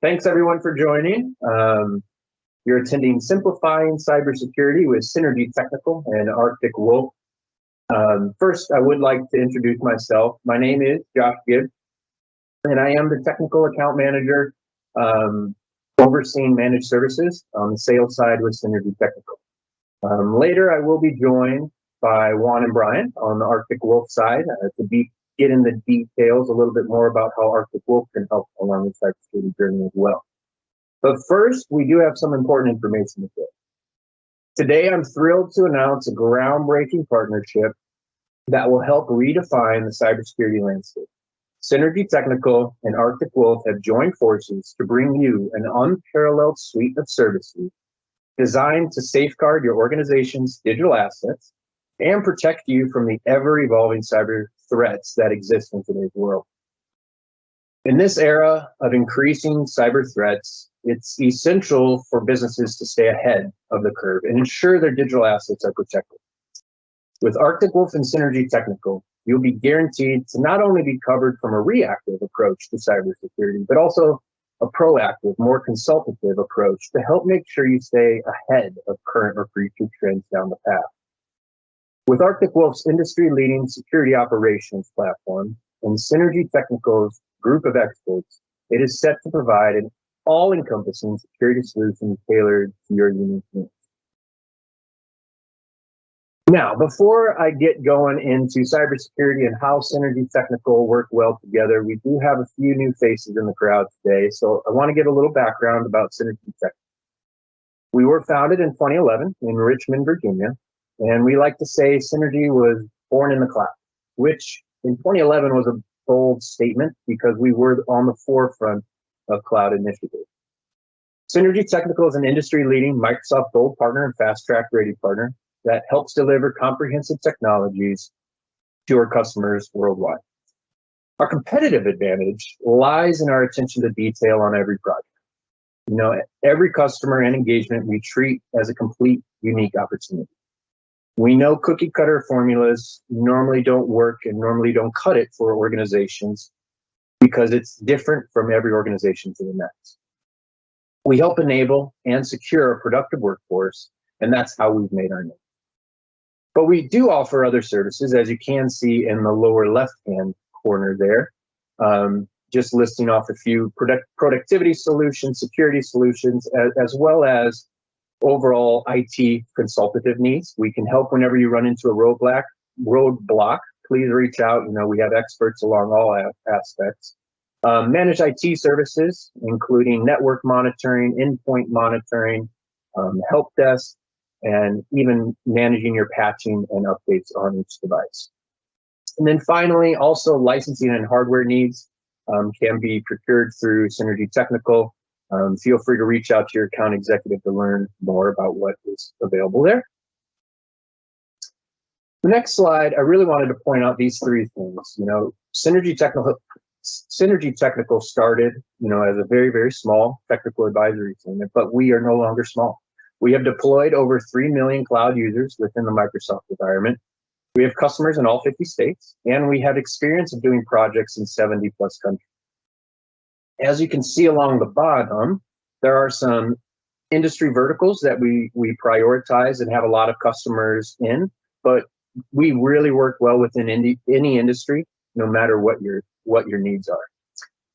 Thanks everyone for joining. You're attending Simplifying Cybersecurity with Synergy Technical and Arctic Wolf. First, I would like to introduce myself. My name is Josh Gibbs, and I am the Technical Account Manager overseeing managed services on the sales side with Synergy Technical. Later, I will be joined by Juan and Brian on the Arctic Wolf side to get in the details a little bit more about how Arctic Wolf can help along the cybersecurity journey as well. But first, we do have some important information to share. Today, I'm thrilled to announce a groundbreaking partnership that will help redefine the cybersecurity landscape. Synergy Technical and Arctic Wolf have joined forces to bring you an unparalleled suite of services designed to safeguard your organization's digital assets and protect you from the ever-evolving cyber threats that exist in today's world. In this era of increasing cyber threats, it's essential for businesses to stay ahead of the curve and ensure their digital assets are protected. With Arctic Wolf and Synergy Technical, you'll be guaranteed to not only be covered from a reactive approach to cybersecurity, but also a proactive, more consultative approach to help make sure you stay ahead of current or future trends down the path. With Arctic Wolf's industry-leading security operations platform and Synergy Technical's group of experts, it is set to provide an all-encompassing security solution tailored to your unique needs. Now, before I get going into cybersecurity and how Synergy Technical work well together, we do have a few new faces in the crowd today, so I want to give a little background about Synergy Technical. We were founded in 2011 in Richmond, Virginia, and we like to say Synergy was born in the cloud, which in 2011 was a bold statement because we were on the forefront of cloud initiatives. Synergy Technical is an industry-leading Microsoft Gold partner and Fast Track Ready partner that helps deliver comprehensive technologies to our customers worldwide. Our competitive advantage lies in our attention to detail on every project. You know, every customer and engagement we treat as a complete, unique opportunity. We know cookie cutter formulas normally don't work and normally don't cut it for organizations because it's different from every organization to the next. We help enable and secure a productive workforce, and that's how we've made our name. But we do offer other services, as you can see in the lower left-hand corner there, just listing off a few productivity solutions, security solutions, as well as overall IT consultative needs. We can help whenever you run into a roadblock. Please reach out. You know, we have experts along all aspects. Managed IT services, including network monitoring, endpoint monitoring, help desk, and even managing your patching and updates on each device. And then finally, also licensing and hardware needs can be procured through Synergy Technical. Feel free to reach out to your account executive to learn more about what is available there. The next slide, I really wanted to point out these three things. You know, Synergy Technical started, you know, as a very, very small technical advisory team, but we are no longer small. We have deployed over 3 million cloud users within the Microsoft environment. We have customers in all 50 states, and we have experience of doing projects in 70+ countries. As you can see along the bottom, there are some industry verticals that we prioritize and have a lot of customers in, but we really work well within any industry, no matter what your needs are.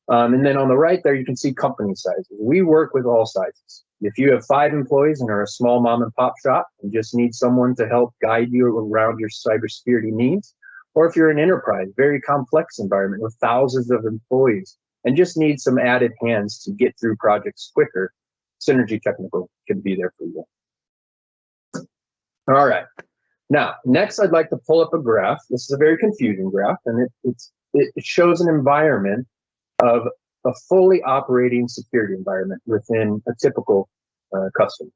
And then on the right there, you can see company sizes. We work with all sizes. If you have 5 employees and are a small mom and pop shop and just need someone to help guide you around your cybersecurity needs, or if you're an enterprise, very complex environment with thousands of employees and just need some added hands to get through projects quicker, Synergy Technical can be there for you. All right. Now, next I'd like to pull up a graph. This is a very confusing graph, and it shows an environment of a fully operating security environment within a typical customer.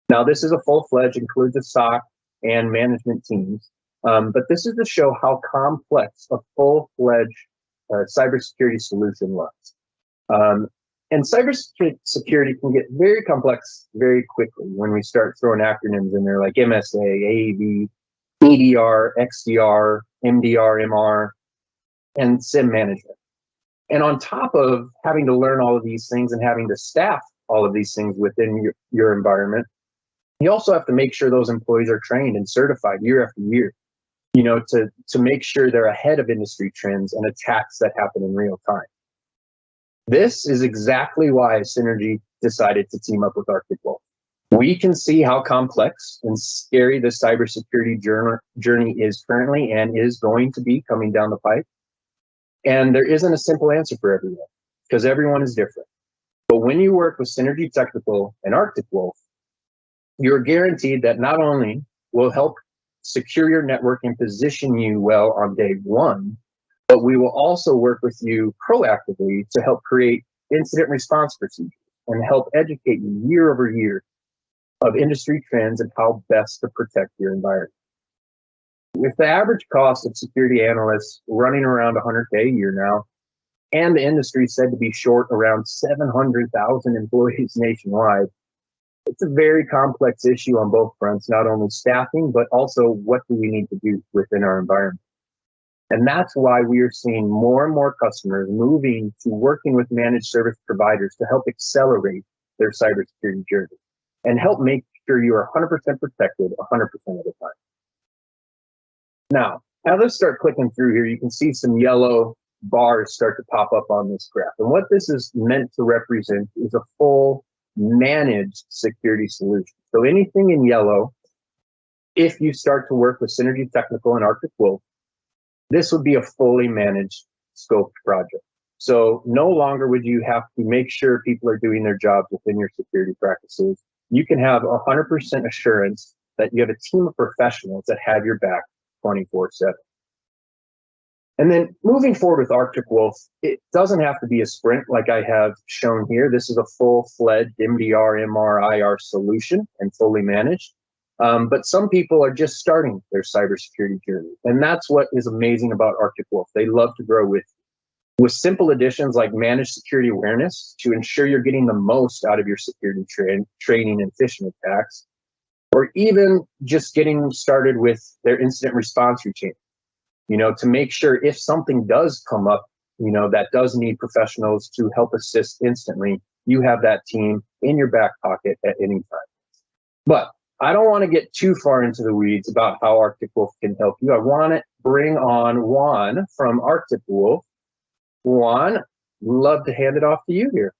Now, this is a full-fledged, includes a SOC and management teams, but this is to show how complex a full-fledged cybersecurity solution looks. And cybersecurity can get very complex very quickly when we start throwing acronyms in there like MSA, AAV, EDR, XDR, MDR, MR, and SIM management. And on top of having to learn all of these things and having to staff all of these things within your environment, you also have to make sure those employees are trained and certified year after year, to make sure they're ahead of industry trends and attacks that happen in real time. This is exactly why Synergy decided to team up with Arctic Wolf. We can see how complex and scary the cybersecurity journey is currently and is going to be coming down the pipe. And there isn't a simple answer for everyone because everyone is different. But when you work with Synergy Technical and Arctic Wolf, you're guaranteed that not only will help secure your network and position you well on day one, but we will also work with you proactively to help create incident response procedures and help educate you year over year of industry trends and how best to protect your environment. With the average cost of security analysts running around 100K a year now, and the industry said to be short around 700,000 employees nationwide, it's a very complex issue on both fronts, not only staffing, but also what do we need to do within our environment. And that's why we are seeing more and more customers moving to working with managed service providers to help accelerate their cybersecurity journey and help make sure you are 100% protected 100% of the time. Now, as I start clicking through here, you can see some yellow bars start to pop up on this graph. And what this is meant to represent is a full managed security solution. So anything in yellow, if you start to work with Synergy Technical and Arctic Wolf, this would be a fully managed scoped project. So no longer would you have to make sure people are doing their jobs within your security practices. You can have 100% assurance that you have a team of professionals that have your back 24/7. And then moving forward with Arctic Wolf, it doesn't have to be a sprint like I have shown here. This is a full-fledged MDR, MR, solution and fully managed. But some people are just starting their cybersecurity journey. And that's what is amazing about Arctic Wolf. They love to grow with simple additions like managed security awareness to ensure you're getting the most out of your security training and phishing attacks, or even just getting started with their incident response routine, to make sure if something does come up, that does need professionals to help assist instantly, you have that team in your back pocket at any time. But I don't want to get too far into the weeds about how Arctic Wolf can help you. I want to bring on Juan from Arctic Wolf. Juan, love to hand it off to you here.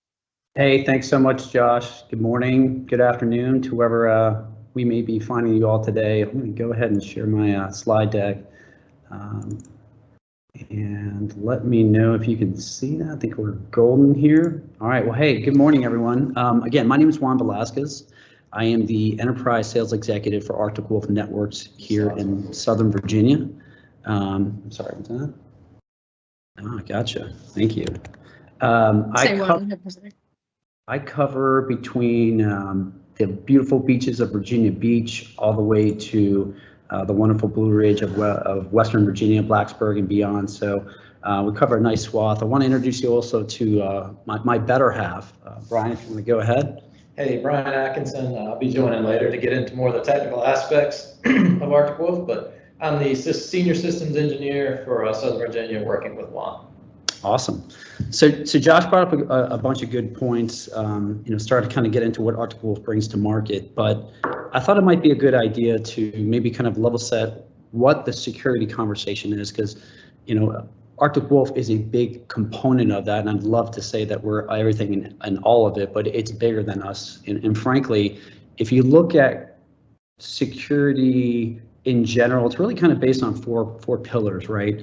Hey, thanks so much, Josh. Good morning, good afternoon to whoever we may be finding you all today. I'm going to go ahead and share my slide deck. And let me know if you can see that. I think we're golden here. All right, well, hey, good morning, everyone. Again, my name is Juan Velasquez. I am the Enterprise Sales Executive for Arctic Wolf Networks here in Southern Virginia. I'm sorry, what's that? Oh, gotcha. Thank you. I cover between the beautiful beaches of Virginia Beach all the way to the wonderful Blue Ridge of Western Virginia, Blacksburg and beyond. So we cover a nice swath. I want to introduce you also to my better half. Brian, if you want to go ahead. Hey, Brian Atkinson. I'll be joining later to get into more of the technical aspects of Arctic Wolf, but I'm the senior systems engineer for Southern Virginia working with Juan. Awesome. So Josh brought up a bunch of good points, started to kind of get into what Arctic Wolf brings to market, but I thought it might be a good idea to maybe kind of level set what the security conversation is, because, Arctic Wolf is a big component of that, and I'd love to say that we're everything and all of it, but it's bigger than us. And frankly, if you look at security in general, it's really kind of based on four pillars, right?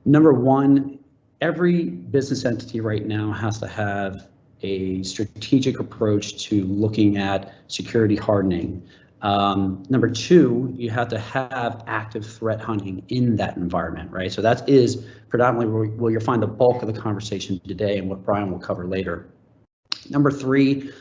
Number one, every business entity right now has to have a strategic approach to looking at security hardening. Number two, you have to have active threat hunting in that environment, right? So that is predominantly where you'll find the bulk of the conversation today and what Brian will cover later. Number three,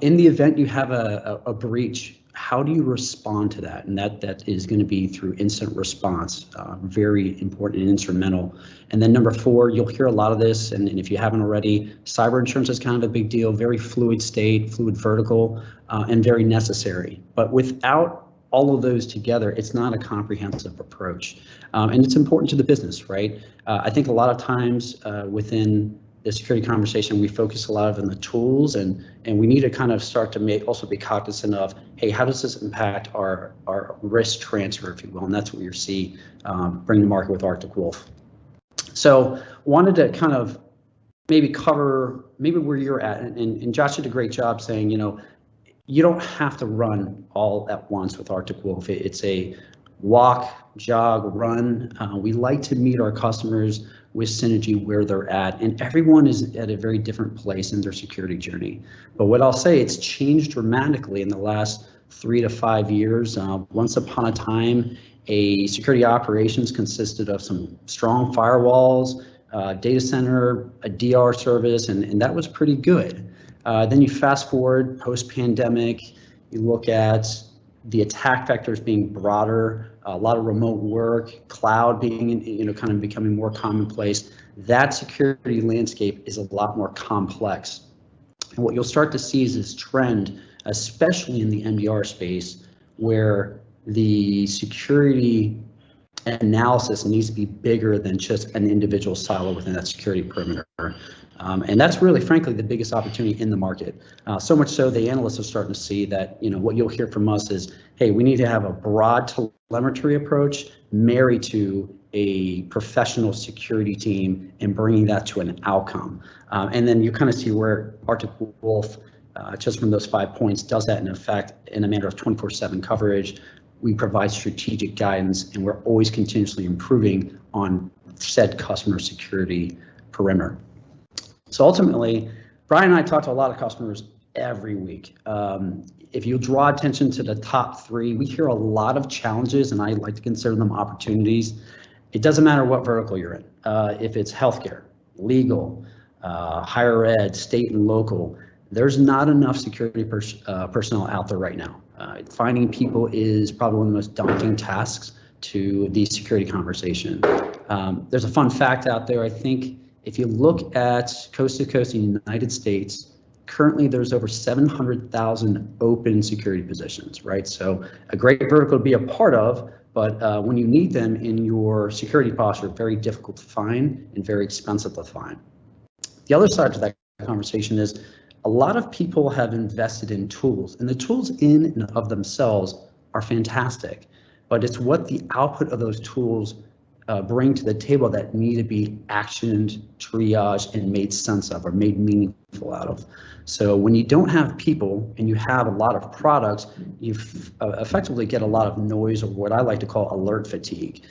in the event you have a breach, how do you respond to that? And that is going to be through incident response, very important and instrumental. And then number four, you'll hear a lot of this, and if you haven't already, cyber insurance is kind of a big deal, very fluid state, fluid vertical, and very necessary. But without all of those together, it's not a comprehensive approach. And it's important to the business, right? I think a lot of times within the security conversation, we focus a lot on the tools, and we need to kind of start to also be cognizant of, hey, how does this impact our risk transfer, if you will? And that's what you see bring to market with Arctic Wolf. So wanted to kind of maybe cover maybe where you're at, and Josh did a great job saying, you don't have to run all at once with Arctic Wolf. It's a walk, jog, run. We like to meet our customers with Synergy where they're at, and everyone is at a very different place in their security journey. But what I'll say, it's changed dramatically in the last 3 to 5 years. Once upon a time, a security operations consisted of some strong firewalls, data center, a DR service, and that was pretty good. Then you fast forward post-pandemic, you look at the attack vectors being broader, a lot of remote work, cloud being, kind of becoming more commonplace. That security landscape is a lot more complex. And what you'll start to see is this trend, especially in the MDR space, where the security analysis needs to be bigger than just an individual silo within that security perimeter. And that's really, frankly, the biggest opportunity in the market. So much so the analysts are starting to see that, what you'll hear from us is, hey, we need to have a broad telemetry approach married to a professional security team and bringing that to an outcome. And then you kind of see where Arctic Wolf, just from those 5 points, does that in effect in a manner of 24/7 coverage. We provide strategic guidance, and we're always continuously improving on said customer security perimeter. So ultimately, Brian and I talk to a lot of customers every week. If you draw attention to the top 3, we hear a lot of challenges, and I like to consider them opportunities. It doesn't matter what vertical you're in. If it's healthcare, legal, higher ed, state and local, there's not enough security personnel out there right now. Finding people is probably one of the most daunting tasks to the security conversation. There's a fun fact out there. I think if you look at coast to coast in the United States, currently there's over 700,000 open security positions, right? So a great vertical to be a part of, but when you need them in your security posture, very difficult to find and very expensive to find. The other side to that conversation is a lot of people have invested in tools, and the tools in and of themselves are fantastic, but it's what the output of those tools bring to the table that need to be actioned, triaged, and made sense of, or made meaningful out of. So when you don't have people and you have a lot of products, you effectively get a lot of noise, or what I like to call alert fatigue.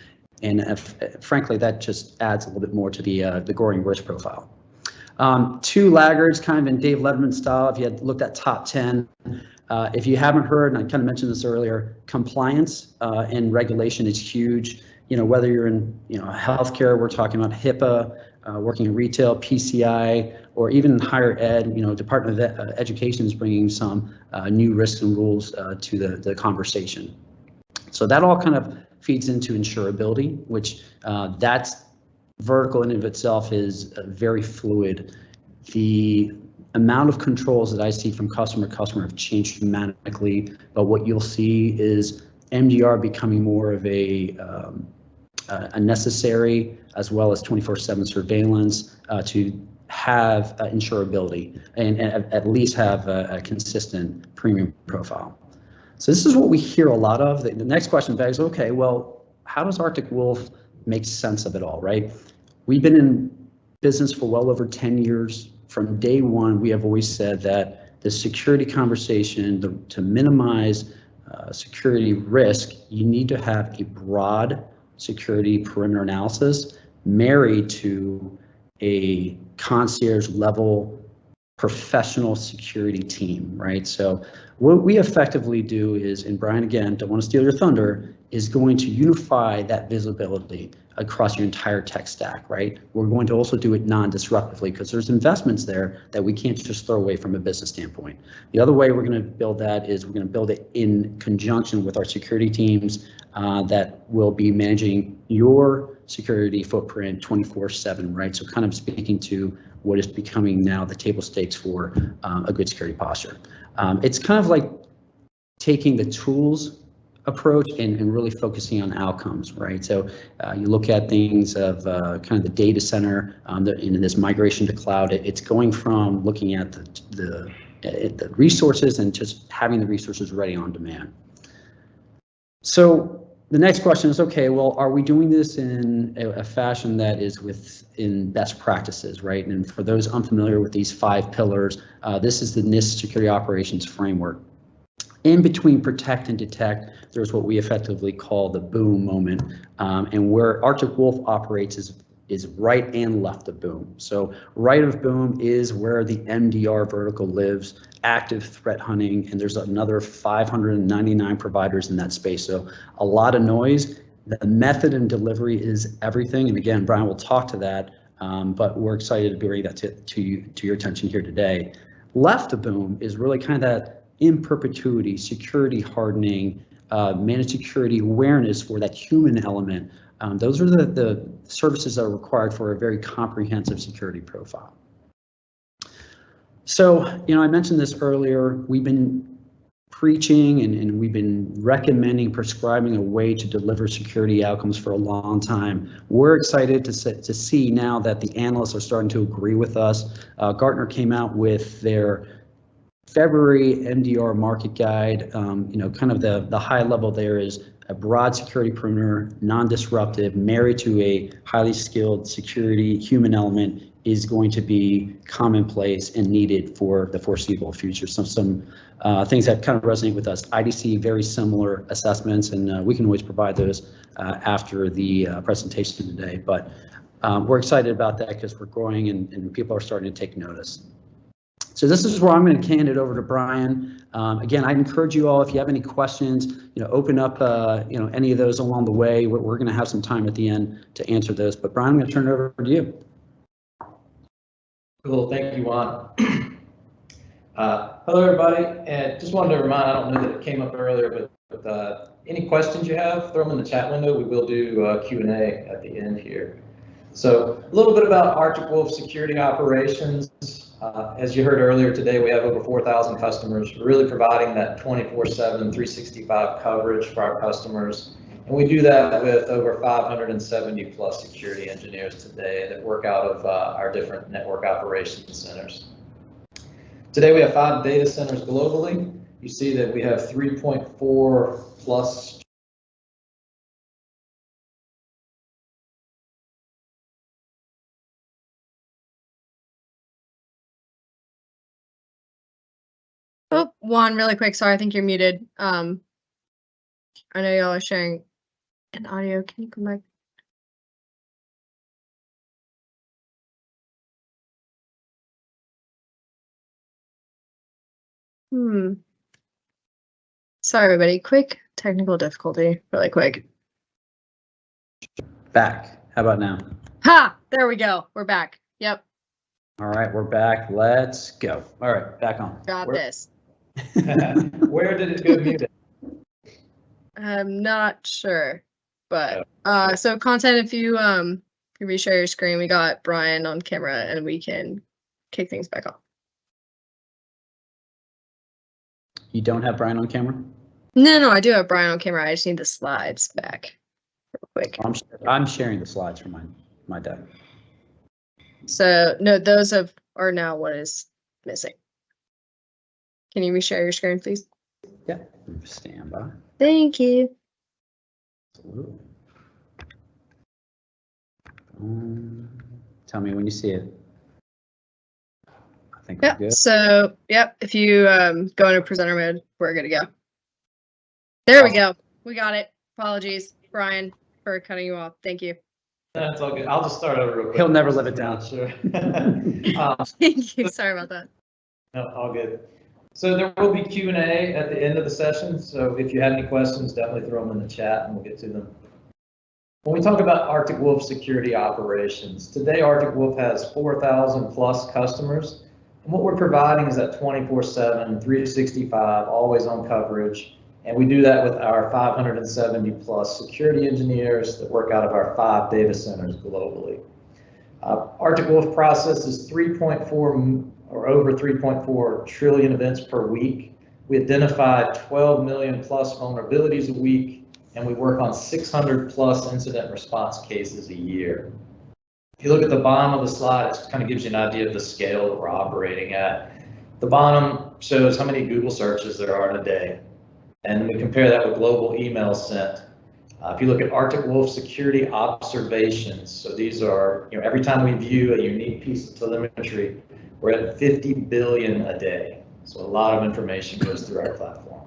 And frankly, that just adds a little bit more to the growing risk profile. 2 laggards, kind of in Dave Letterman style, if you had looked at top 10. If you haven't heard, and I kind of mentioned this earlier, compliance and regulation is huge. Whether you're in healthcare, we're talking about HIPAA, working in retail, PCI, or even higher ed, Department of Education is bringing some new risks and rules to the conversation. So that all kind of feeds into insurability, which that's vertical in and of itself is very fluid. The amount of controls that I see from customer to customer have changed dramatically, but what you'll see is MDR becoming more of a necessary, as well as 24/7 surveillance to have insurability and at least have a consistent premium profile. So this is what we hear a lot of. The next question begs, okay, well, how does Arctic Wolf make sense of it all, right? We've been in business for well over 10 years. From day one, we have always said that the security conversation, to minimize security risk, you need to have a broad security perimeter analysis married to a concierge level professional security team, right? So what we effectively do is, and Brian, again, don't want to steal your thunder, is going to unify that visibility across your entire tech stack, right? We're going to also do it non-disruptively because there's investments there that we can't just throw away from a business standpoint. The other way we're going to build that is we're going to build it in conjunction with our security teams that will be managing your security footprint 24/7, right? So kind of speaking to what is becoming now the table stakes for a good security posture. It's kind of like taking the tools approach and really focusing on outcomes, right? So you look at things of kind of the data center in this migration to cloud. It's going from looking at the resources and just having the resources ready on demand. So the next question is, okay, well, are we doing this in a fashion that is within best practices, right? And for those unfamiliar with these 5 pillars, this is the NIST Security Operations Framework. In between protect and detect, there's what we effectively call the boom moment, and where Arctic Wolf operates is right and left of boom. So right of boom is where the MDR vertical lives, active threat hunting, and there's another 599 providers in that space. So a lot of noise. The method and delivery is everything, and again, Brian will talk to that, but we're excited to bring that to your attention here today. Left of boom is really kind of that in perpetuity, security hardening, managed security awareness for that human element. Those are the services that are required for a very comprehensive security profile. So, I mentioned this earlier, we've been preaching and we've been recommending, prescribing a way to deliver security outcomes for a long time. We're excited to see now that the analysts are starting to agree with us. Gartner came out with their February MDR market guide. Kind of the high level there is a broad security perimeter, non-disruptive, married to a highly skilled security human element is going to be commonplace and needed for the foreseeable future. So some things that kind of resonate with us. IDC, very similar assessments, and we can always provide those after the presentation today. But we're excited about that because we're growing and people are starting to take notice. So this is where I'm going to hand it over to Brian. Again, I encourage you all, if you have any questions, open up, any of those along the way. We're going to have some time at the end to answer those. But Brian, I'm going to turn it over to you. Cool, thank you, Juan. Hello, everybody. And just wanted to remind, I don't know that it came up earlier, but any questions you have, throw them in the chat window. We will do Q&A at the end here. So a little bit about Arctic Wolf Security Operations. As you heard earlier today, we have over 4,000 customers, really providing that 24/7, 365 coverage for our customers. And we do that with over 570 plus security engineers today that work out of our different network operations centers. Today we have 5 data centers globally. You see that we have 3.4 plus Oh, Juan, really quick. Sorry, I think you're muted. I know y'all are sharing an audio. Can you come back? Sorry, everybody. Quick technical difficulty. Really quick. Back. How about now? Ha! There we go. We're back. Yep. All right, we're back. Let's go. All right, back on. Got this. Where did it go muted? I'm not sure, but so content. If you reshare your screen, we got Brian on camera, and we can kick things back off. You don't have Brian on camera? No, I do have Brian on camera. I just need the slides back real quick. I'm sharing the slides from my deck. So no, those are now what is missing. Can you reshare your screen, please? Yeah, stand by. Thank you. Absolutely. Tell me when you see it. I think we're good. So, if you go into presenter mode, we're good to go. There we go. We got it. Apologies, Brian, for cutting you off. Thank you. That's all good. I'll just start over real quick. He'll never live it down. Sure. Thank you. Sorry about that. No, all good. So there will be Q&A at the end of the session. So if you have any questions, definitely throw them in the chat and we'll get to them. When we talk about Arctic Wolf security operations, today Arctic Wolf has 4,000 plus customers. And what we're providing is that 24/7, 365, always on coverage. And we do that with our 570 plus security engineers that work out of our 5 data centers globally. Arctic Wolf processes 3.4 or over 3.4 trillion events per week. We identify 12 million plus vulnerabilities a week, and we work on 600 plus incident response cases a year. If you look at the bottom of the slide, it kind of gives you an idea of the scale that we're operating at. The bottom shows how many Google searches there are in a day, and we compare that with global emails sent. If you look at Arctic Wolf security observations, so these are, every time we view a unique piece of telemetry, we're at 50 billion a day. So a lot of information goes through our platform.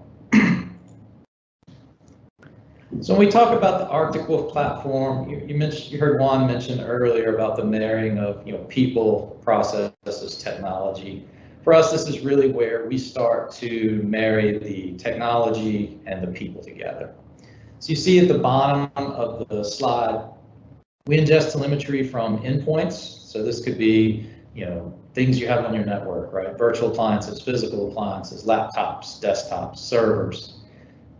So when we talk about the Arctic Wolf platform, you heard Juan mention earlier about the marrying of people, processes, technology. For us, this is really where we start to marry the technology and the people together. So you see at the bottom of the slide, we ingest telemetry from endpoints. So this could be, things you have on your network, right? Virtual appliances, physical appliances, laptops, desktops, servers,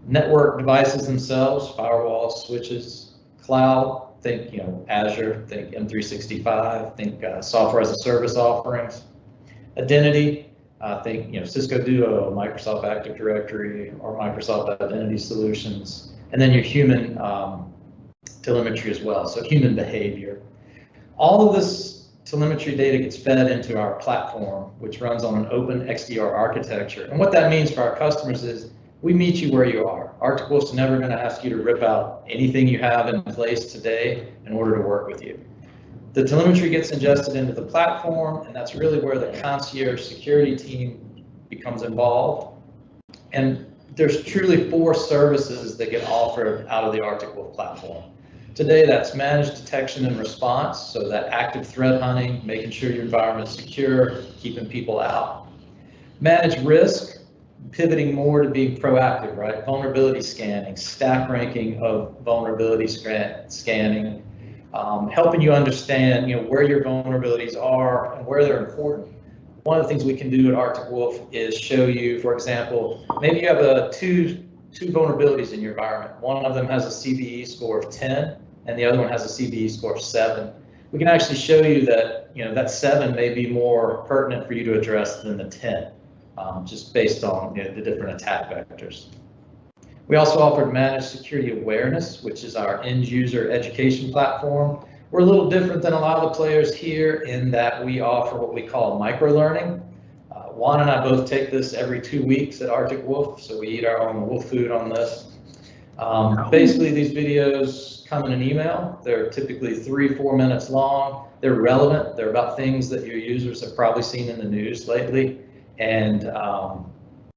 network devices themselves, firewalls, switches, cloud, think, Azure, think M365, think software as a service offerings, identity, think, Cisco Duo, Microsoft Active Directory, or Microsoft Identity Solutions. And then your human telemetry as well, so human behavior. All of this telemetry data gets fed into our platform, which runs on an open XDR architecture. And what that means for our customers is we meet you where you are. Arctic Wolf's never going to ask you to rip out anything you have in place today in order to work with you. The telemetry gets ingested into the platform, and that's really where the Concierge security team becomes involved. And there's truly 4 services that get offered out of the Arctic Wolf platform. Today, that's managed detection and response, so that active threat hunting, making sure your environment's secure, keeping people out. Managed risk, pivoting more to being proactive, right? Vulnerability scanning, stack ranking of vulnerability scanning, helping you understand, where your vulnerabilities are and where they're important. One of the things we can do at Arctic Wolf is show you, for example, maybe you have two vulnerabilities in your environment. One of them has a CVE score of 10, and the other one has a CVE score of 7. We can actually show you that, that 7 may be more pertinent for you to address than the 10, just based on the different attack vectors. We also offered managed security awareness, which is our end user education platform. We're a little different than a lot of the players here in that we offer what we call micro-learning. Juan and I both take this every 2 weeks at Arctic Wolf, so we eat our own wolf food on this. Basically, these videos come in an email. They're typically 3-4 minutes long. They're relevant. They're about things that your users have probably seen in the news lately, and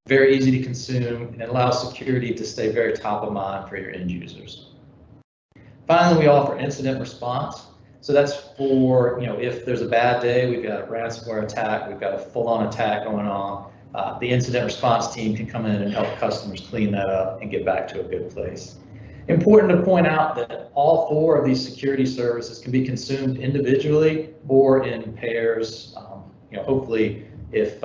very easy to consume, and it allows security to stay very top of mind for your end users. Finally, we offer incident response. So that's for, if there's a bad day, we've got a ransomware attack, we've got a full-on attack going on, the incident response team can come in and help customers clean that up and get back to a good place. Important to point out that all 4 of these security services can be consumed individually or in pairs. Hopefully, if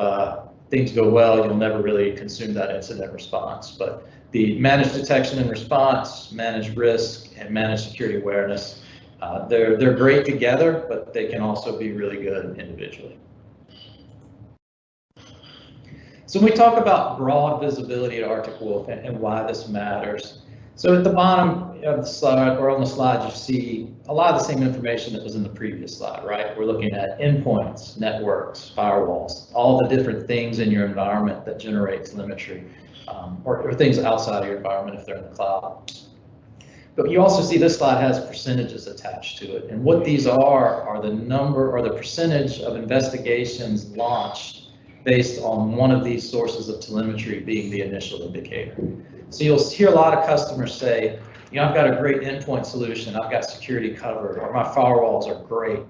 things go well, you'll never really consume that incident response. But the managed detection and response, managed risk, and managed security awareness, they're great together, but they can also be really good individually. So when we talk about broad visibility at Arctic Wolf and why this matters, so at the bottom of the slide, or on the slide, you see a lot of the same information that was in the previous slide, right? We're looking at endpoints, networks, firewalls, all the different things in your environment that generate telemetry, or things outside of your environment if they're in the cloud. But you also see this slide has percentages attached to it. And what these are the number or the percentage of investigations launched based on one of these sources of telemetry being the initial indicator. So you'll hear a lot of customers say, I've got a great endpoint solution, I've got security covered, or my firewalls are great.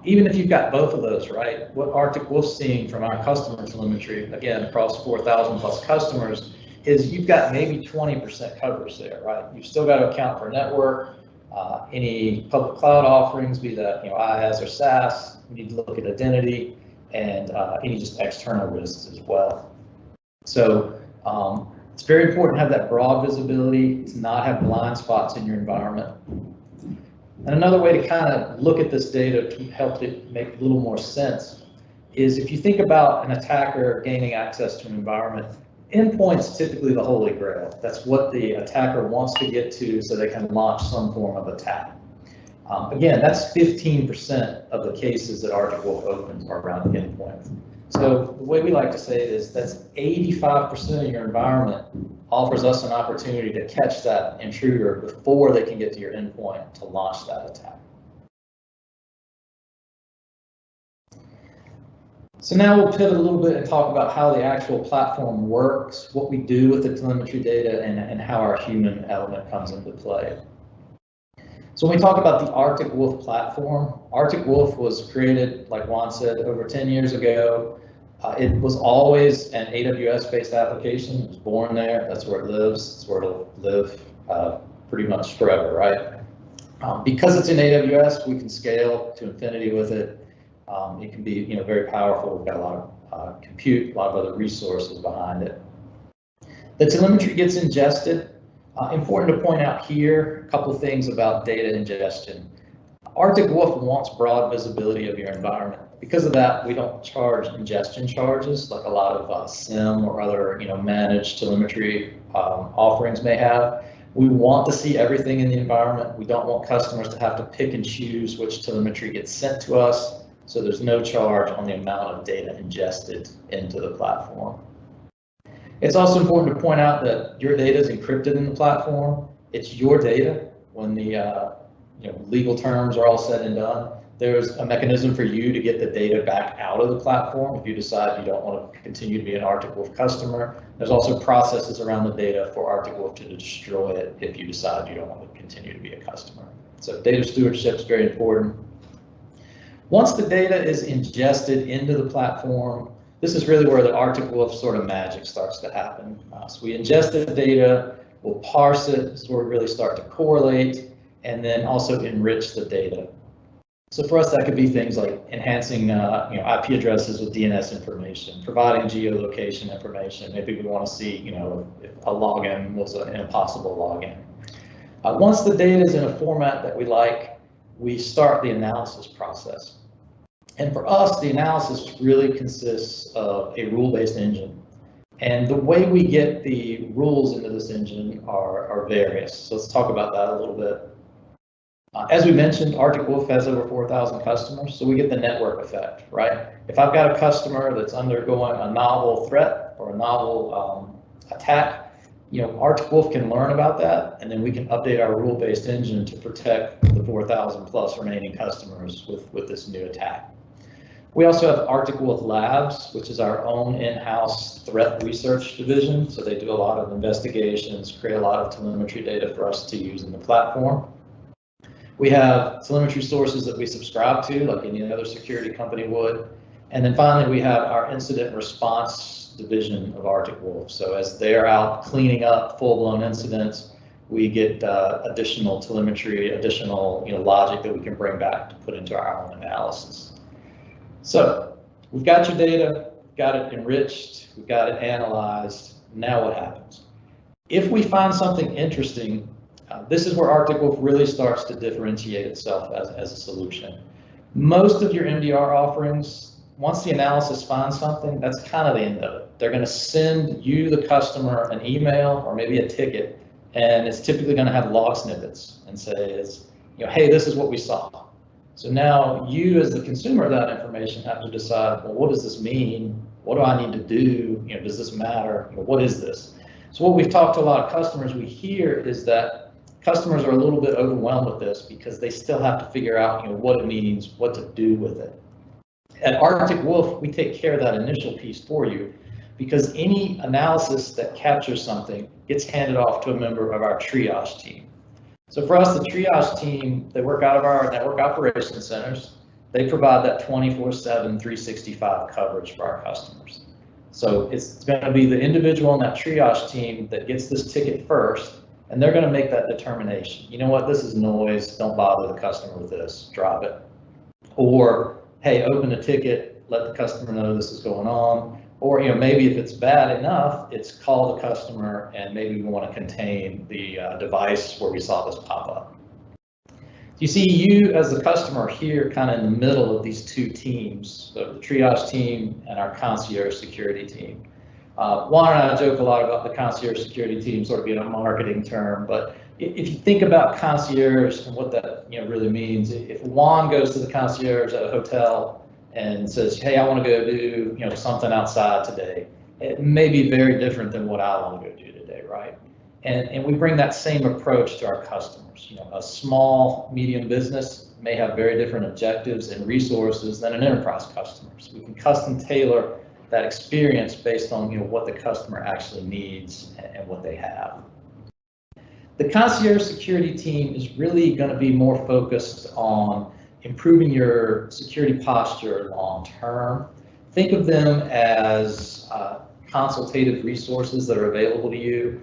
Even if you've got both of those, right? What Arctic Wolf's seeing from our customer telemetry, again, across 4,000 plus customers, is you've got maybe 20% coverage there, right? You've still got to account for network, any public cloud offerings, be that IaaS or SaaS. You need to look at identity and any just external risks as well. So it's very important to have that broad visibility, to not have blind spots in your environment. And another way to kind of look at this data to help it make a little more sense is if you think about an attacker gaining access to an environment, endpoint's typically the holy grail. That's what the attacker wants to get to so they can launch some form of attack. Again, that's 15% of the cases that Arctic Wolf opens are around the endpoint. So the way we like to say it is that's 85% of your environment offers us an opportunity to catch that intruder before they can get to your endpoint to launch that attack. So now we'll pivot a little bit and talk about how the actual platform works, what we do with the telemetry data, and how our human element comes into play. So when we talk about the Arctic Wolf platform, Arctic Wolf was created, like Juan said, over 10 years ago. It was always an AWS-based application. It was born there. That's where it lives. It's where it'll live pretty much forever, right? Because it's in AWS, we can scale to infinity with it. It can be, very powerful. We've got a lot of compute, a lot of other resources behind it. The telemetry gets ingested. Important to point out here a couple of things about data ingestion. Arctic Wolf wants broad visibility of your environment. Because of that, we don't charge ingestion charges like a lot of SIM or other managed telemetry offerings may have. We want to see everything in the environment. We don't want customers to have to pick and choose which telemetry gets sent to us. So there's no charge on the amount of data ingested into the platform. It's also important to point out that your data is encrypted in the platform. It's your data. When the legal terms are all said and done, there's a mechanism for you to get the data back out of the platform if you decide you don't want to continue to be an Arctic Wolf customer. There's also processes around the data for Arctic Wolf to destroy it if you decide you don't want to continue to be a customer. So data stewardship is very important. Once the data is ingested into the platform, this is really where the Arctic Wolf sort of magic starts to happen. So we ingest the data, we'll parse it, so we really start to correlate, and then also enrich the data. So for us, that could be things like enhancing IP addresses with DNS information, providing geolocation information. Maybe we want to see if a login was an impossible login. Once the data is in a format that we like, we start the analysis process. And for us, the analysis really consists of a rule-based engine. And the way we get the rules into this engine are various. So let's talk about that a little bit. As we mentioned, Arctic Wolf has over 4,000 customers, so we get the network effect, right? If I've got a customer that's undergoing a novel threat or a novel attack, Arctic Wolf can learn about that, and then we can update our rule-based engine to protect the 4,000 plus remaining customers with this new attack. We also have Arctic Wolf Labs, which is our own in-house threat research division. So they do a lot of investigations, create a lot of telemetry data for us to use in the platform. We have telemetry sources that we subscribe to, like any other security company would. And then finally, we have our incident response division of Arctic Wolf. So as they're out cleaning up full-blown incidents, we get additional telemetry, additional logic that we can bring back to put into our own analysis. So we've got your data, we've got it enriched, we've got it analyzed. Now what happens? If we find something interesting, this is where Arctic Wolf really starts to differentiate itself as a solution. Most of your MDR offerings, once the analysis finds something, that's kind of the end of it. They're going to send you, the customer, an email or maybe a ticket, and it's typically going to have log snippets and say, hey, this is what we saw. So now you, as the consumer of that information, have to decide, well, what does this mean? What do I need to do? Does this matter? What is this? So what we've talked to a lot of customers, we hear is that customers are a little bit overwhelmed with this because they still have to figure out what it means, what to do with it. At Arctic Wolf, we take care of that initial piece for you because any analysis that captures something gets handed off to a member of our triage team. So for us, the triage team, they work out of our network operations centers. They provide that 24/7, 365 coverage for our customers. So it's going to be the individual on that triage team that gets this ticket first, and they're going to make that determination. You know what, this is noise, don't bother the customer with this, drop it. Or, hey, open a ticket, let the customer know this is going on. Or maybe if it's bad enough, it's call the customer and maybe we want to contain the device where we saw this pop up. You see, you as the customer here kind of in the middle of these two teams, so the triage team and our concierge security team. Juan and I joke a lot about the concierge security team sort of being a marketing term, but if you think about concierge and what that really means, if Juan goes to the concierge at a hotel and says, hey, I want to go do something outside today, it may be very different than what I want to go do today, right? And we bring that same approach to our customers. A small, medium business may have very different objectives and resources than an enterprise customer. So we can custom tailor that experience based on what the customer actually needs and what they have. The concierge security team is really going to be more focused on improving your security posture long term. Think of them as consultative resources that are available to you.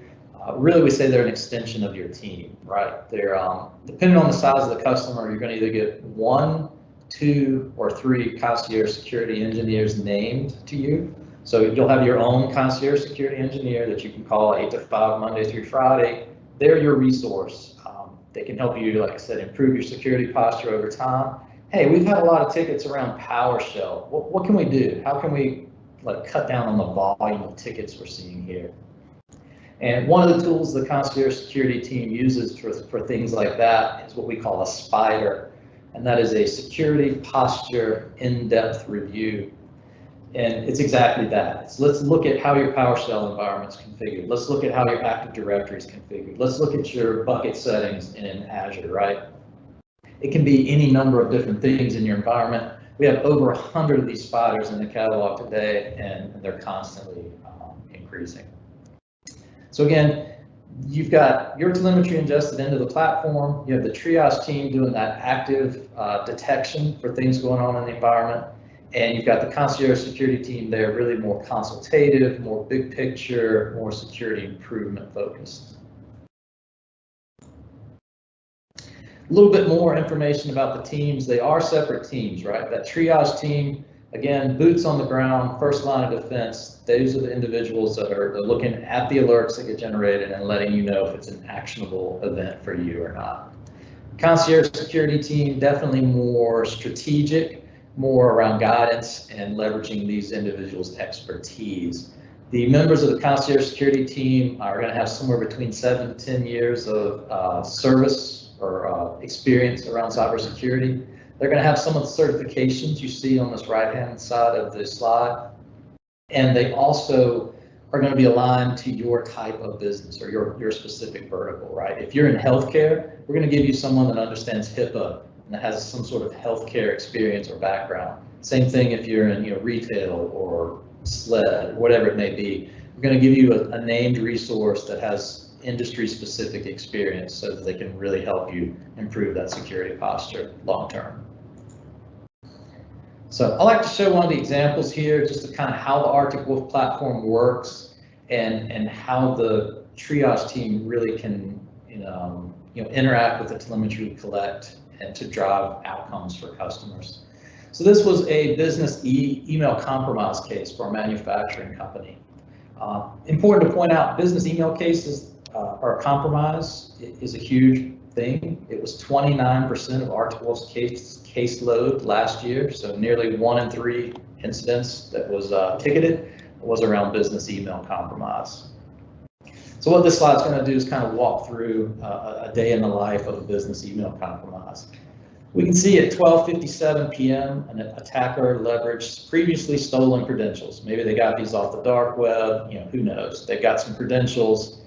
Really, we say they're an extension of your team, right? They're depending on the size of the customer, you're going to either get 1, 2, or 3 concierge security engineers named to you. So you'll have your own concierge security engineer that you can call 8 to 5 Monday through Friday. They're your resource. They can help you, like I said, improve your security posture over time. Hey, we've had a lot of tickets around PowerShell. What can we do? How can we cut down on the volume of tickets we're seeing here? And one of the tools the concierge security team uses for things like that is what we call a spider. And that is a security posture in-depth review. And it's exactly that. Let's look at how your PowerShell environment's configured. Let's look at how your Active Directory is configured. Let's look at your bucket settings in Azure, right? It can be any number of different things in your environment. We have over 100 of these spiders in the catalog today, and they're constantly increasing. So again, you've got your telemetry ingested into the platform. You have the triage team doing that active detection for things going on in the environment. And you've got the concierge security team there, really more consultative, more big picture, more security improvement focused. A little bit more information about the teams. They are separate teams, right? That triage team, again, boots on the ground, first line of defense. Those are the individuals that are looking at the alerts that get generated and letting you know if it's an actionable event for you or not. Concierge security team, definitely more strategic, more around guidance and leveraging these individuals' expertise. The members of the concierge security team are going to have somewhere between 7 to 10 years of service or experience around cybersecurity. They're going to have some of the certifications you see on this right-hand side of the slide. And they also are going to be aligned to your type of business or your specific vertical, right? If you're in healthcare, we're going to give you someone that understands HIPAA and that has some sort of healthcare experience or background. Same thing if you're in retail or SLED, whatever it may be. We're going to give you a named resource that has industry-specific experience so that they can really help you improve that security posture long term. So I like to show one of the examples here, just to kind of how the Arctic Wolf platform works and how the triage team really can interact with the telemetry we collect and to drive outcomes for customers. So this was a business email compromise case for a manufacturing company. Important to point out, business email cases or compromise is a huge thing. It was 29% of Arctic Wolf's caseload last year, so nearly 1 in 3 incidents that was ticketed was around business email compromise. So what this slide is going to do is kind of walk through a day in the life of a business email compromise. We can see at 12:57 p.m. an attacker leveraged previously stolen credentials. Maybe they got these off the dark web, who knows. They got some credentials,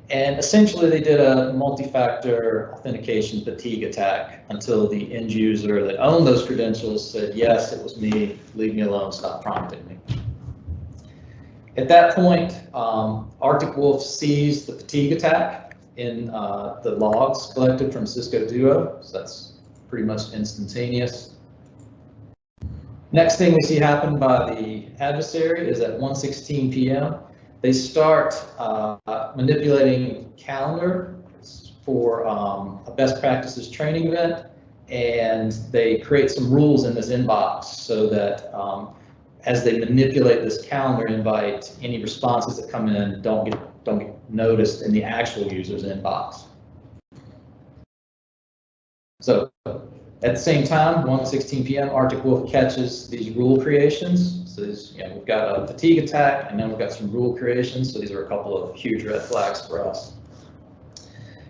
and essentially they did a multi-factor authentication fatigue attack until the end user that owned those credentials said, yes, it was me, leave me alone, stop prompting me. At that point, Arctic Wolf sees the fatigue attack in the logs collected from Cisco Duo, so that's pretty much instantaneous. Next thing we see happen by the adversary is at 1:16 p.m. They start manipulating calendar for a best practices training event, and they create some rules in this inbox so that as they manipulate this calendar invite, any responses that come in don't get noticed in the actual user's inbox. So at the same time, 1:16 p.m., Arctic Wolf catches these rule creations. So these, we've got a fatigue attack, and then we've got some rule creation. So these are a couple of huge red flags for us.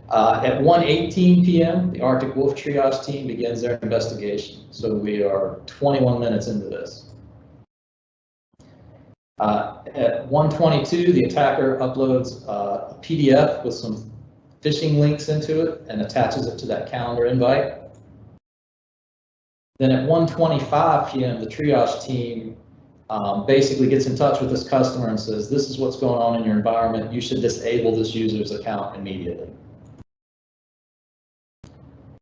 At 1:18 p.m., the Arctic Wolf triage team begins their investigation. So we are 21 minutes into this. At 1:22, the attacker uploads a PDF with some phishing links into it and attaches it to that calendar invite. Then at 1:25 p.m., the triage team basically gets in touch with this customer and says, this is what's going on in your environment. You should disable this user's account immediately.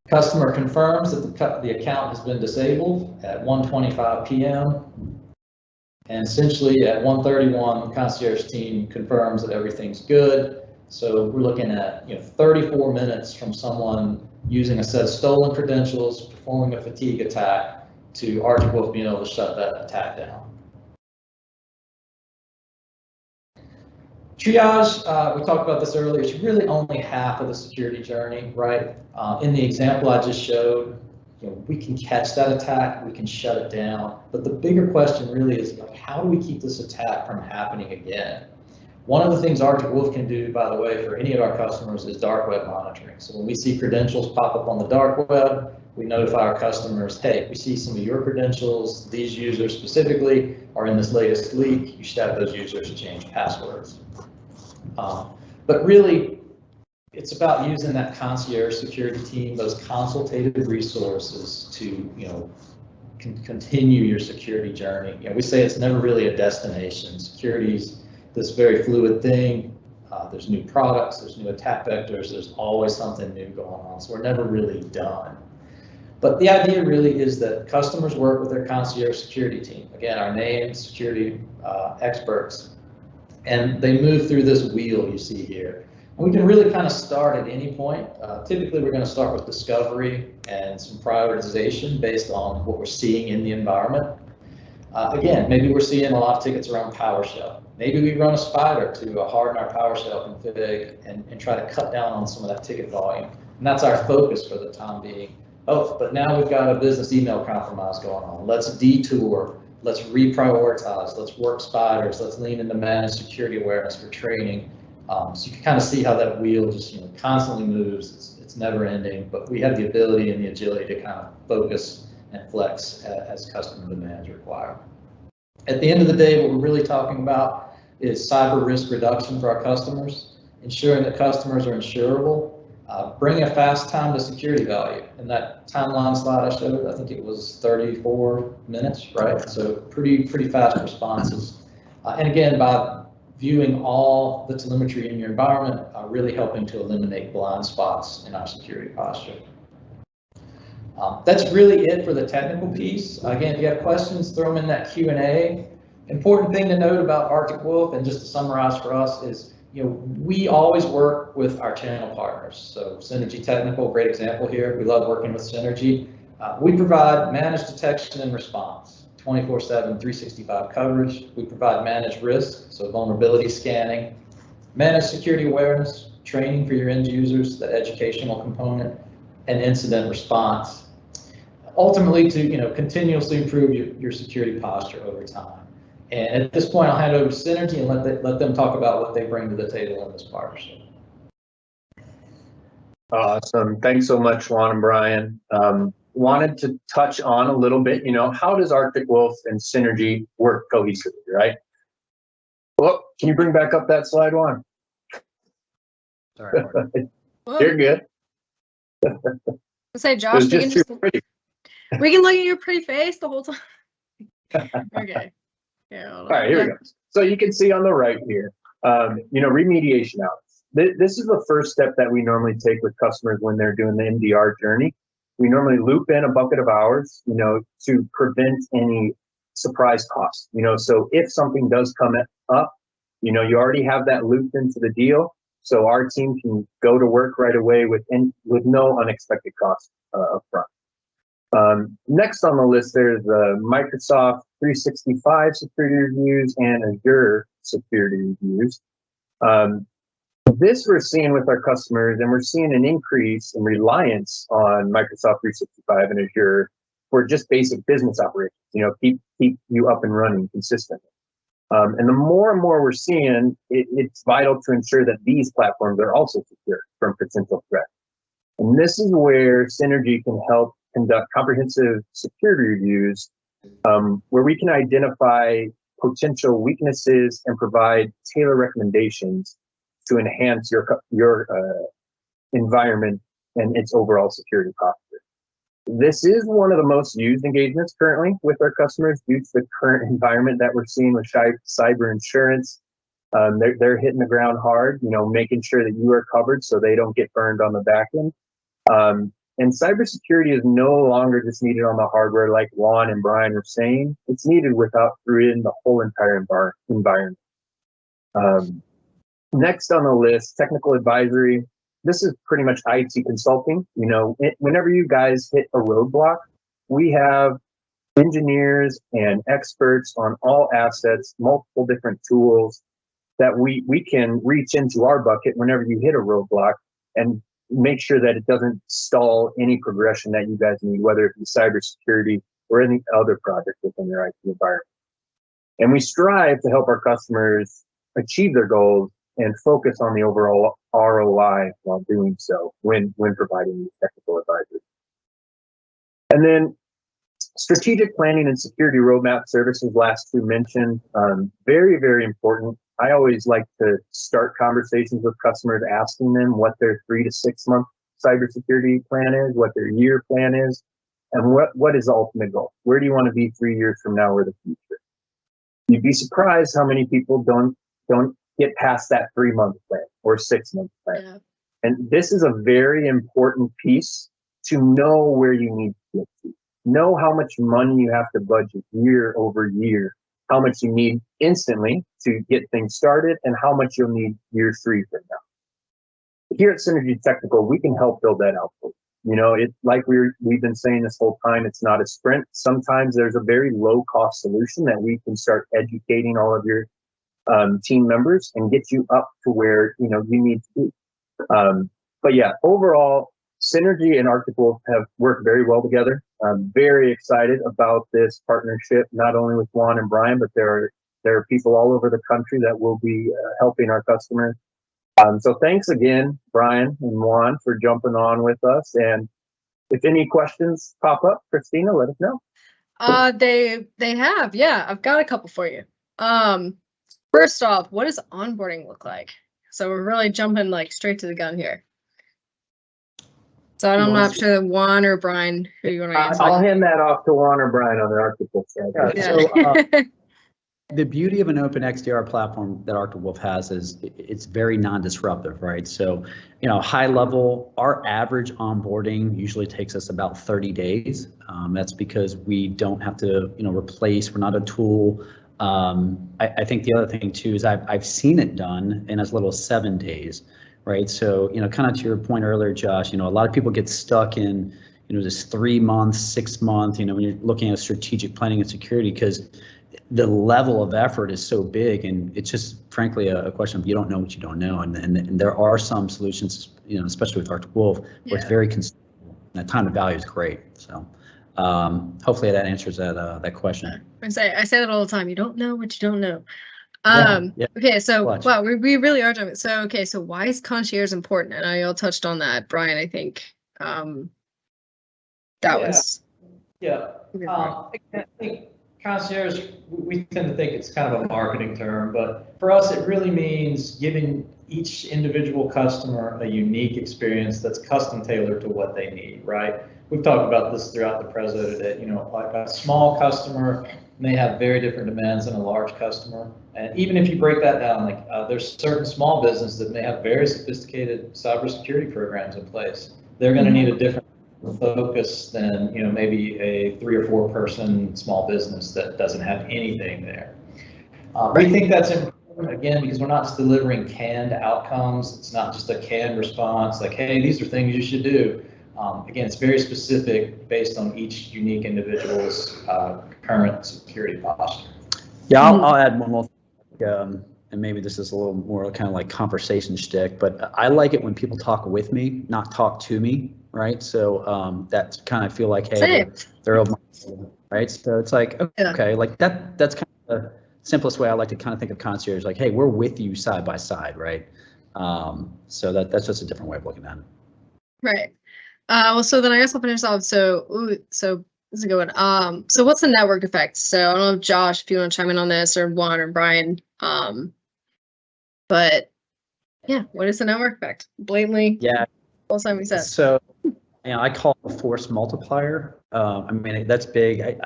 Customer confirms that the account has been disabled at 1:25 p.m. And essentially at 1:31, the concierge team confirms that everything's good. So we're looking at 34 minutes from someone using a set of stolen credentials, performing a fatigue attack, to Arctic Wolf being able to shut that attack down. Triage, we talked about this earlier, it's really only half of the security journey, right? In the example I just showed, we can catch that attack, we can shut it down, but the bigger question really is, how do we keep this attack from happening again? One of the things Arctic Wolf can do, by the way, for any of our customers is dark web monitoring. So when we see credentials pop up on the dark web, we notify our customers, hey, we see some of your credentials, these users specifically are in this latest leak, you should have those users change passwords. But really, it's about using that concierge security team, those consultative resources to continue your security journey. We say it's never really a destination. Security's this very fluid thing. There's new products, there's new attack vectors, there's always something new going on. So we're never really done. But the idea really is that customers work with their concierge security team. Again, our named security experts, and they move through this wheel you see here. And we can really kind of start at any point. Typically, we're going to start with discovery and some prioritization based on what we're seeing in the environment. Again, maybe we're seeing a lot of tickets around PowerShell. Maybe we run a spider to harden our PowerShell config and try to cut down on some of that ticket volume. And that's our focus for the time being. Oh, but now we've got a business email compromise going on. Let's detour, let's reprioritize, let's work spiders, let's lean into managed security awareness for training. So you can kind of see how that wheel just constantly moves. It's never ending, but we have the ability and the agility to kind of focus and flex as customer demands require. At the end of the day, what we're really talking about is cyber risk reduction for our customers, ensuring that customers are insurable, bringing a fast time to security value. And that timeline slide I showed, I think it was 34 minutes, right? So pretty fast responses. And again, by viewing all the telemetry in your environment, really helping to eliminate blind spots in our security posture. That's really it for the technical piece. Again, if you have questions, throw them in that Q&A. Important thing to note about Arctic Wolf, and just to summarize for us, is we always work with our channel partners. So Synergy Technical, great example here. We love working with Synergy. We provide managed detection and response, 24/7, 365 coverage. We provide managed risk, so vulnerability scanning, managed security awareness, training for your end users, the educational component, and incident response. Ultimately, to continuously improve your security posture over time. And at this point, I'll hand over to Synergy and let them talk about what they bring to the table in this partnership. Awesome. Thanks so much, Juan and Brian. Wanted to touch on a little bit, how does Arctic Wolf and Synergy work cohesively, right? Well, can you bring back up that slide, Juan? Sorry, You're good. Say, Josh, we can look at your pretty face the whole time. Okay. Yeah, all right, here we go. So you can see on the right here, remediation outs. This is the first step that we normally take with customers when they're doing the MDR journey. We normally loop in a bucket of hours, to prevent any surprise costs. So if something does come up, you already have that looped into the deal. So our team can go to work right away with no unexpected costs up front. Next on the list, there's the Microsoft 365 security reviews and Azure security reviews. This we're seeing with our customers, and we're seeing an increase in reliance on Microsoft 365 and Azure for just basic business operations, keep you up and running consistently. And the more and more we're seeing, it's vital to ensure that these platforms are also secure from potential threats. And this is where Synergy can help conduct comprehensive security reviews, where we can identify potential weaknesses and provide tailored recommendations to enhance your environment and its overall security posture. This is one of the most used engagements currently with our customers due to the current environment that we're seeing with cyber insurance. They're hitting the ground hard, making sure that you are covered so they don't get burned on the back end. And cybersecurity is no longer just needed on the hardware, like Juan and Brian were saying. It's needed through the whole entire environment. Next on the list, technical advisory. This is pretty much IT consulting. Whenever you guys hit a roadblock, we have engineers and experts on all assets, multiple different tools that we can reach into our bucket whenever you hit a roadblock and make sure that it doesn't stall any progression that you guys need, whether it be cybersecurity or any other project within your IT environment. And we strive to help our customers achieve their goals and focus on the overall ROI while doing so when providing these technical advisory. And then strategic planning and security roadmap services, last two mentioned, very, very important. I always like to start conversations with customers asking them what their 3 to 6 month cybersecurity plan is, what their year plan is, and what is the ultimate goal. Where do you want to be 3 years from now or the future? You'd be surprised how many people don't get past that 3 month plan or 6 month plan. Yeah. And this is a very important piece to know where you need to get to. Know how much money you have to budget year over year, how much you need instantly to get things started, and how much you'll need year 3 from now. Here at Synergy Technical, we can help build that out for you. It's like we've been saying this whole time, it's not a sprint. Sometimes there's a very low cost solution that we can start educating all of your team members and get you up to where you need to be. But yeah, overall, Synergy and Arctic Wolf have worked very well together. I'm very excited about this partnership, not only with Juan and Brian, but there are people all over the country that will be helping our customers. So thanks again, Brian and Juan, for jumping on with us. And if any questions pop up, Christina, let us know. They have, yeah. I've got a couple for you. First off, what does onboarding look like? So we're really jumping straight to the gun here. So I'm not sure Juan or Brian who you want to answer. I'll hand that off to Juan or Brian on the Arctic Wolf side. Yeah. So the beauty of an open XDR platform that Arctic Wolf has is it's very non-disruptive, right? So, high level, our average onboarding usually takes us about 30 days. That's because we don't have to, replace. We're not a tool. I think the other thing too is I've seen it done in as little as 7 days, right? So, kind of to your point earlier, Josh, a lot of people get stuck in, this 3 months, 6 months, when you're looking at strategic planning and security, because the level of effort is so big, and it's just frankly a question of you don't know what you don't know. And there are some solutions, especially with Arctic Wolf, where it's very consumable, and the time to value is great. So hopefully that answers that question. I say that all the time. You don't know what you don't know. Yeah. Okay, so wow, we really are jumping. So so why is Concierge important? And I all touched on that, Brian. I think was. Yeah. I think Concierge, we tend to think it's kind of a marketing term, but for us, it really means giving each individual customer a unique experience that's custom tailored to what they need, right? We've talked about this throughout the preso today. Like a small customer may have very different demands than a large customer. And even if you break that down, there's certain small businesses that may have very sophisticated cybersecurity programs in place. They're going to need a different focus than maybe a 3 or 4 person small business that doesn't have anything there. We think that's important, again, because we're not just delivering canned outcomes. It's not just a canned response like, hey, these are things you should do. Again, it's very specific based on each unique individual's current security posture. Yeah, I'll add one more thing. and maybe this is a little more kind of like conversation shtick, but I like it when people talk with me, not talk to me, right? So that's kind of feel like, hey, they're over my, right? So it's like, okay, like that's kind of the simplest way I like to kind of think of Concierge, like, hey, we're with you side by side, right? So that's just a different way of looking at it. Right. Well, so then I guess I'll finish off. So this is a good one. So what's the network effect? So I don't know if Josh, if you want to chime in on this, or Juan or Brian. But yeah, what is the network effect? Blatantly. Yeah. Both sides we said. So, I call it a force multiplier. I mean, that's big.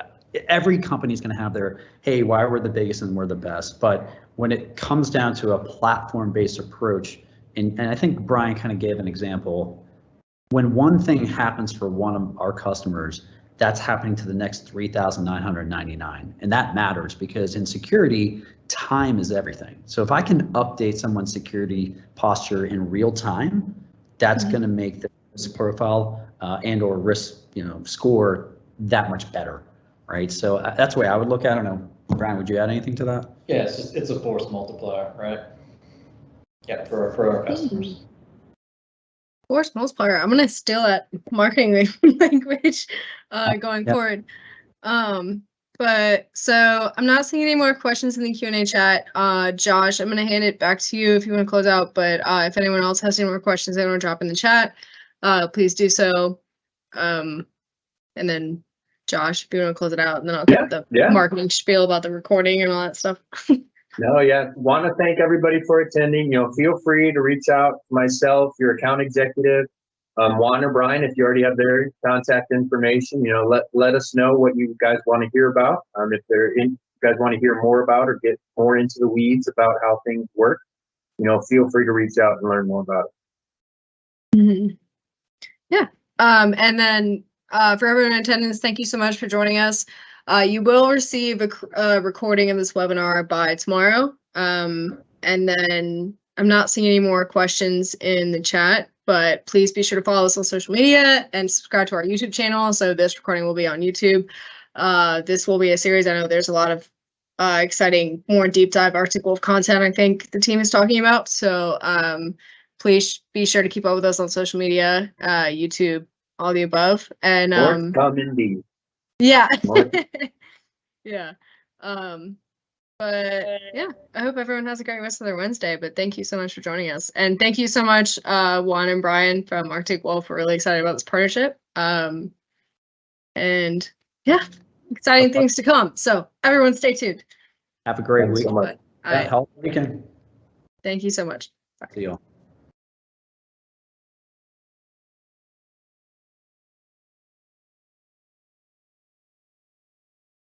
Every company is going to have their, hey, why we're the biggest and we're the best. But when it comes down to a platform-based approach, and I think Brian kind of gave an example, when one thing happens for one of our customers, that's happening to the next 3,999. And that matters because in security, time is everything. So if I can update someone's security posture in real time, that's going to make the risk profile and or risk score that much better, right? So that's the way I would look at it. I don't know, Brian, would you add anything to that? Yeah, it's a force multiplier, right? Yeah, for our customers. Force multiplier. I'm gonna steal that marketing language going forward. But so I'm not seeing any more questions in the Q&A chat. Josh, I'm gonna hand it back to you if you want to close out. But if anyone else has any more questions they want to drop in the chat, please do so. And then Josh, if you want to close it out, and then I'll get the marketing spiel about the recording and all that stuff. No, yeah. Want to thank everybody for attending. Feel free to reach out to myself, your account executive, Juan or Brian, if you already have their contact information. Let us know what you guys want to hear about. If you guys want to hear more about or get more into the weeds about how things work, feel free to reach out and learn more about it. Mm-hmm. Yeah. And then for everyone in attendance, thank you so much for joining us. You will receive a recording of this webinar by tomorrow. And then I'm not seeing any more questions in the chat, but please be sure to follow us on social media and subscribe to our YouTube channel. So this recording will be on YouTube. This will be a series. I know there's a lot of exciting, more deep dive Arctic Wolf content I think the team is talking about. So please be sure to keep up with us on social media, YouTube, all the above. And come indeed. Yeah. Yeah. But yeah, I hope everyone has a great rest of their Wednesday. But thank you so much for joining us. And thank you so much, Juan and Brian from Arctic Wolf. We're really excited about this partnership. And yeah, exciting things to come. So everyone stay tuned. Have a great week. So much. Healthy weekend. Thank you so much. See you all.